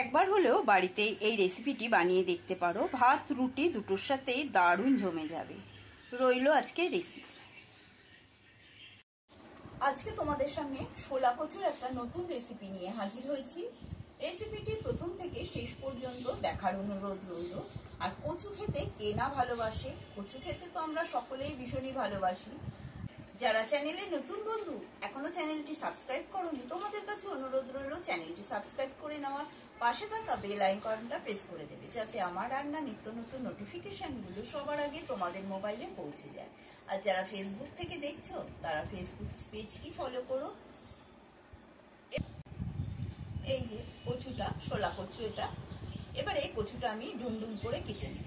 একবার হলেও বাড়িতে এই রেসিপিটি বানিয়ে দেখতে পারো। ভাত রুটি দুটোর সাথেই দারুণ জমে যাবে। রইলো আজকে রেসিপি। আজকে তোমাদের সামনে শোলা কচুর একটা নতুন রেসিপি নিয়ে হাজির হয়েছি। রেসিপিটি প্রথম থেকে শেষ পর্যন্ত দেখার অনুরোধ রইল। আর কচু খেতে কে না ভালোবাসে, কচু খেতে তো আমরা সকলেই ভীষণই ভালোবাসি। যারা চ্যানেলে নতুন বন্ধু, এখনো চ্যানেলটি সাবস্ক্রাইব করোনি, তোমাদের কাছে অনুরোধ রইল চ্যানেলটি সাবস্ক্রাইব করে নেওয়ার, পাশে থাকা বেল আইকনটা প্রেস করে দেবে, যাতে আমার রান্না নিত্য নতুন নোটিফিকেশনগুলো সবার আগে তোমাদের মোবাইলে পৌঁছে যায়। আর যারা ফেসবুক থেকে দেখছো তারা ফেসবুক পেজটি ফলো করো। এই যে কচুটা, শোলা কচু এটা। এবারে কচুটা আমি ডুমডুম করে কেটে নেব।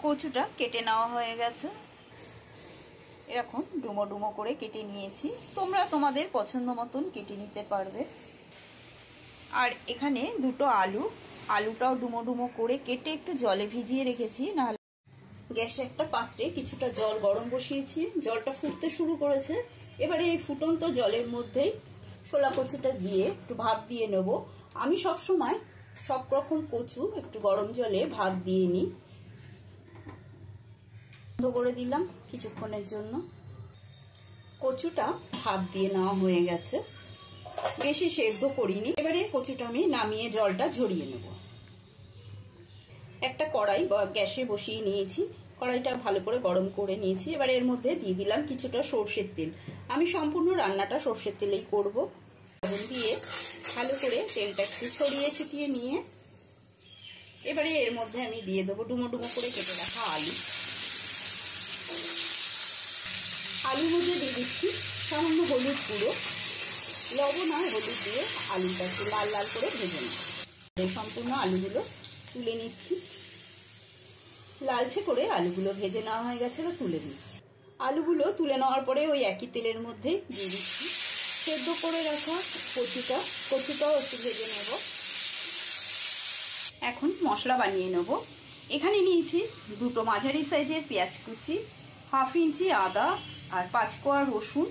কচুটা কেটে নেওয়া হয়ে গেছে, এরকম ডুমো ডুমো করে কেটে নিয়েছি। তোমরা তোমাদের পছন্দ মতন কেটে নিতে পারবে। আর এখানে দুটো আলুটাও ডুমো ডুমো করে কেটে একটু জলে ভিজিয়ে রেখেছি। নাহলে গ্যাসে একটা পাত্রে কিছুটা জল গরম বসিয়েছি, জলটা ফুটতে শুরু করেছে। এবারে এই ফুটন্ত জলের মধ্যেই শোলা কচুটা দিয়ে একটু ভাপ দিয়ে নেব। আমি সবসময় সব রকম কচু একটু গরম জলে ভাপ দিয়ে নিই। বন্ধ করে দিলাম কিছুক্ষণের জন্য। কচুটা ভাপ দিয়ে নেওয়া হয়ে গেছে, বেশি সেদ্ধ করিনি। এবারে কচুটা আমি নামিয়ে জলটা ঝরিয়ে নেব। একটা কড়াই গ্যাসে বসিয়ে নিয়েছি, কড়াইটা ভালো করে গরম করে নিয়েছি। এবারে এর মধ্যে দিয়ে দিলাম কিছুটা সর্ষের তেল। আমি সম্পূর্ণ রান্নাটা সর্ষের তেলেই করব। লবণ দিয়ে ভালো করে তেলটা একটু ছড়িয়ে ছিটিয়ে নিয়ে এবারে এর মধ্যে আমি দিয়ে দেবো ডুমো ডুমো করে কেটে রাখা আলুর মধ্যে দিয়ে দিচ্ছি সামান্য হলুদ গুঁড়ো, লবণ আর হলুদ দিয়ে আলুটা একটু লাল লাল করে ভেজে নেব। সম্পূর্ণ আলুগুলো তুলে নিচ্ছি। লালচে করে আলুগুলো ভেজে নেওয়া হয়ে গেছে, বা তুলে নিচ্ছি। আলুগুলো তুলে নেওয়ার পরে ওই একই তেলের মধ্যে দিয়ে দিচ্ছি সেদ্ধ করে রাখা কচুটাও একটু ভেজে নেব। এখন মশলা বানিয়ে নেব। এখানে নিয়েছি দুটো মাঝারি সাইজের পেঁয়াজ কুচি, হাফ ইঞ্চি আদা আর 5 কোয়া রসুন।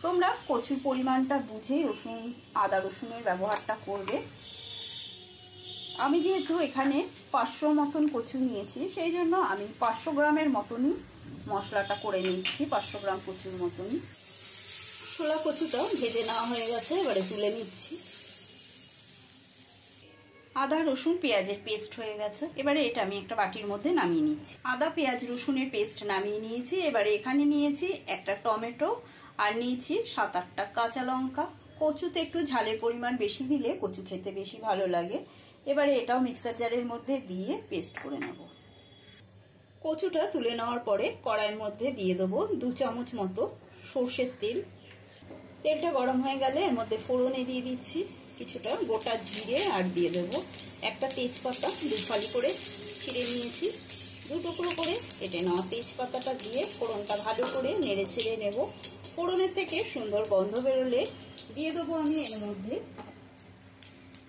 তোমরা কচুর পরিমাণটা বুঝে আদা রসুনের ব্যবহারটা করবে। আমি যেহেতু এখানে 500 মতন কচু নিয়েছি, সেই জন্য আমি 500 গ্রামের মতনই মশলাটা করে নিচ্ছি, 500 গ্রাম কচুর মতনই। শোলা কচুটাও ভেজে নেওয়া হয়ে গেছে, এবারে তুলে নিচ্ছি। আদা রসুন পেঁয়াজের পেস্ট হয়ে গেছে, এবারে এটা আমি একটা বাটির মধ্যে নামিয়ে নিচ্ছি। আদা পেঁয়াজ রসুনের পেস্ট নামিয়ে নিয়েছি। এবারে এখানে নিয়েছি একটা টমেটো আর নিয়েছি 7-8টা কাঁচা লঙ্কা। কচুতে একটু ঝালের পরিমাণ বেশি দিলে কচু খেতে বেশি ভালো লাগে। এবারে এটাও মিক্সার জারের মধ্যে দিয়ে পেস্ট করে নেব। কচুটা তুলে নেওয়ার পরে কড়াইয়ের মধ্যে দিয়ে দেবো 2 চামচ মতো সর্ষের তেল। তেলটা গরম হয়ে গেলে এর মধ্যে ফোড়নে দিয়ে দিচ্ছি কিছুটা গোটা জিরে, আর দিয়ে দেবো একটা তেজপাতা 2 ফালি করে ছিঁড়ে নিয়েছি। 2 টুকরো করে কেটে নেওয়া তেজপাতাটা দিয়ে ফোড়নটা ভালো করে নেড়ে ছেড়ে নেব। ফোড়নের থেকে সুন্দর গন্ধ বেরোলে দিয়ে দেবো আমি এর মধ্যে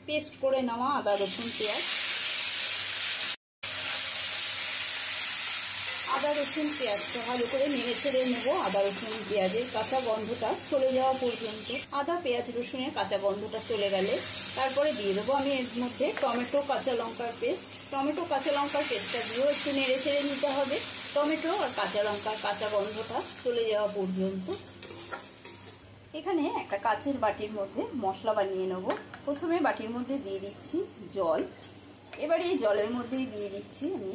পেস্ট করে নেওয়া আদা রসুন পেঁয়াজ। আদা রসুন পেঁয়াজটা ভালো করে নেড়ে ছেড়ে নেবো। আদা রসুন পেঁয়াজের কাঁচা গন্ধটা চলে যাওয়া পর্যন্ত। আদা পেঁয়াজ রসুনের কাঁচা গন্ধটা চলে গেলে তারপরে দিয়ে দেবো আমি এর মধ্যে টমেটো কাঁচা লঙ্কার পেস্ট। টমেটো কাঁচা লঙ্কার পেস্টটা দিয়েও একটু নেড়ে ছেড়ে নিতে হবে, টমেটো আর কাঁচা লঙ্কার কাঁচা গন্ধটা চলে যাওয়া পর্যন্ত। এখানে একটা কাচের বাটির মধ্যে মশলা বানিয়ে নেব। প্রথমে বাটির মধ্যে দিয়ে দিচ্ছি জল। এবারে এই জলের মধ্যেই দিয়ে দিচ্ছি আমি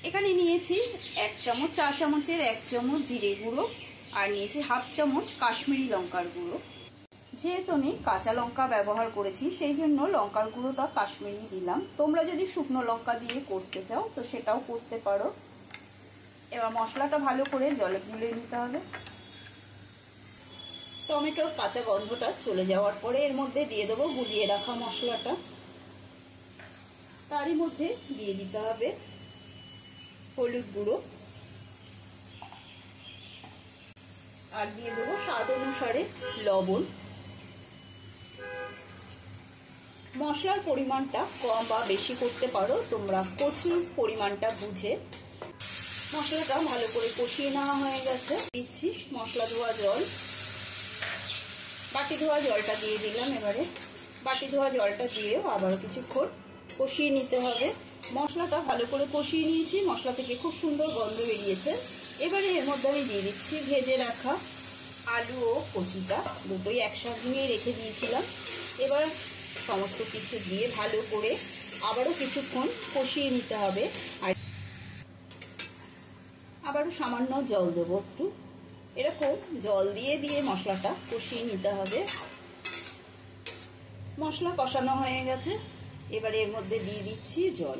এখানে নিয়েছি 1 চামচ, চা চামচের 1 চামচ জিরে গুঁড়ো, আর নিয়েছি হাফ চামচ কাশ্মীরি লঙ্কার গুঁড়ো। যেহেতু আমি কাঁচা লঙ্কা ব্যবহার করেছি, সেই জন্য লঙ্কার গুঁড়োটা কাশ্মীরি দিলাম। তোমরা যদি শুকনো লঙ্কা দিয়ে করতে চাও তো সেটাও করতে পারো। এবার মশলাটা ভালো করে জলে গুলে নিতে হবে। টমেটোর কাঁচা গন্ধটা চলে যাওয়ার পরে এর মধ্যে দিয়ে দেবো গুলিয়ে রাখা মশলাটা। তারই মধ্যে দিয়ে দিতে হবে হলুদ গুঁড়ো, আর দিয়ে দেবো স্বাদ অনুসারে লবণ। মশলার পরিমাণটা কম বা বেশি করতে পারো তোমরা, কচুর পরিমাণটা বুঝে। মশলাটা ভালো করে কষিয়ে নেওয়া হয়ে গেছে, দিচ্ছি মশলা ধোয়া জল। বাটি ধোয়া জলটা দিয়ে দিলাম। এবারে বাটি ধোয়া জলটা দিয়েও আবারও কিছুক্ষণ কষিয়ে নিতে হবে। মশলাটা ভালো করে কষিয়ে নিয়েছি, মশলা থেকে খুব সুন্দর গন্ধ বেরিয়েছে। এবারে এর মধ্যে আমি দিয়ে দিচ্ছি ভেজে রাখা আলু ও কচুটা, দুটোই একসাথে নিয়ে রেখে দিয়েছিলাম। এবার সমস্ত কিছু দিয়ে ভালো করে আবারও কিছুক্ষণ কষিয়ে নিতে হবে। আর আবারও সামান্য জল দেবো একটু, এরকম জল দিয়ে দিয়ে মশলাটা কষিয়ে নিতে হবে। মশলা কষানো হয়ে গেছে, এবারে এর মধ্যে দিয়ে দিচ্ছি জল।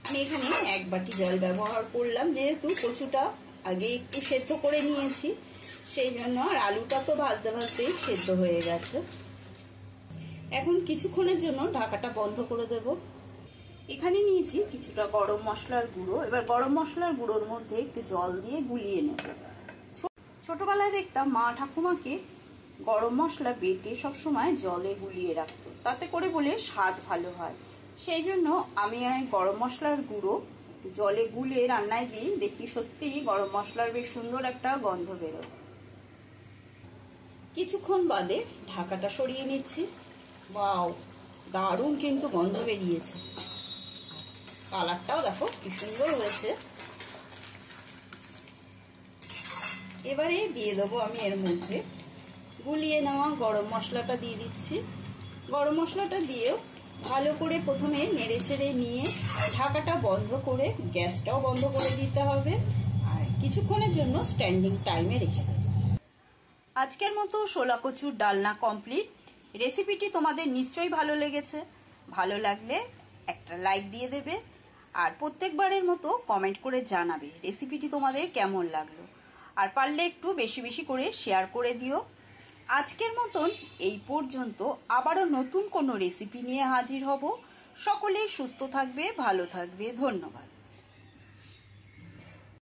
আমি এখানে 1 বাটি জল ব্যবহার করলাম, যেহেতু কচুটা আগে একটু সেদ্ধ করে নিয়েছি সেই জন্য, আর আলুটা তো ভাজতে ভাজতেই সেদ্ধ হয়ে গেছে। এখন কিছুক্ষণের জন্য ঢাকাটা বন্ধ করে দেব। এখানে নিয়েছি কিছুটা গরম মশলার গুঁড়ো। এবার গরম মশলার গুঁড়োর মধ্যে একটু জল দিয়ে গুলিয়ে নেব। ছোটবেলায় দেখতাম মা ঠাকুমাকে গরম মশলা বেটে সবসময় জলে গুলিয়ে রাখতো, তাতে করে বলে স্বাদ ভালো হয়। সেই জন্য আমি গরম মশলার গুঁড়ো জলে গুলে রান্নায় দিই, দেখি সত্যিই গরম মশলার বেশ সুন্দর একটা গন্ধ বেরোয়। কিছুক্ষণ বাদে ঢাকাটা সরিয়ে নিচ্ছি। ওয়াও, দারুণ কিন্তু গন্ধ বেরিয়েছে, কালারটাও দেখো কি সুন্দর হয়েছে। এবারে দিয়ে দেবো আমি এর মধ্যে গুলিয়ে নেওয়া গরম মশলাটা দিয়ে দিচ্ছি। গরম মশলাটা দিয়েও ভালো করে প্রথমে নেড়ে চেড়ে নিয়ে ঢাকাটা বন্ধ করে গ্যাসটাও বন্ধ করে দিতে হবে, আর কিছুক্ষণের জন্য স্ট্যান্ডিং টাইমে রেখে দেবো। আজকের মতো শোলা কচুর ডালনা কমপ্লিট। রেসিপিটি তোমাদের নিশ্চয়ই ভালো লেগেছে। ভালো লাগলে একটা লাইক দিয়ে দেবে, আর প্রত্যেকবারের মতো কমেন্ট করে জানাবে রেসিপিটি তোমাদের কেমন লাগলো। আর পারলে একটু বেশি বেশি করে শেয়ার করে দিও। আজকের মতন এই পর্যন্ত, আবারও নতুন কোনো রেসিপি নিয়ে হাজির হব। সকলেই সুস্থ থাকবে, ভালো থাকবে। ধন্যবাদ।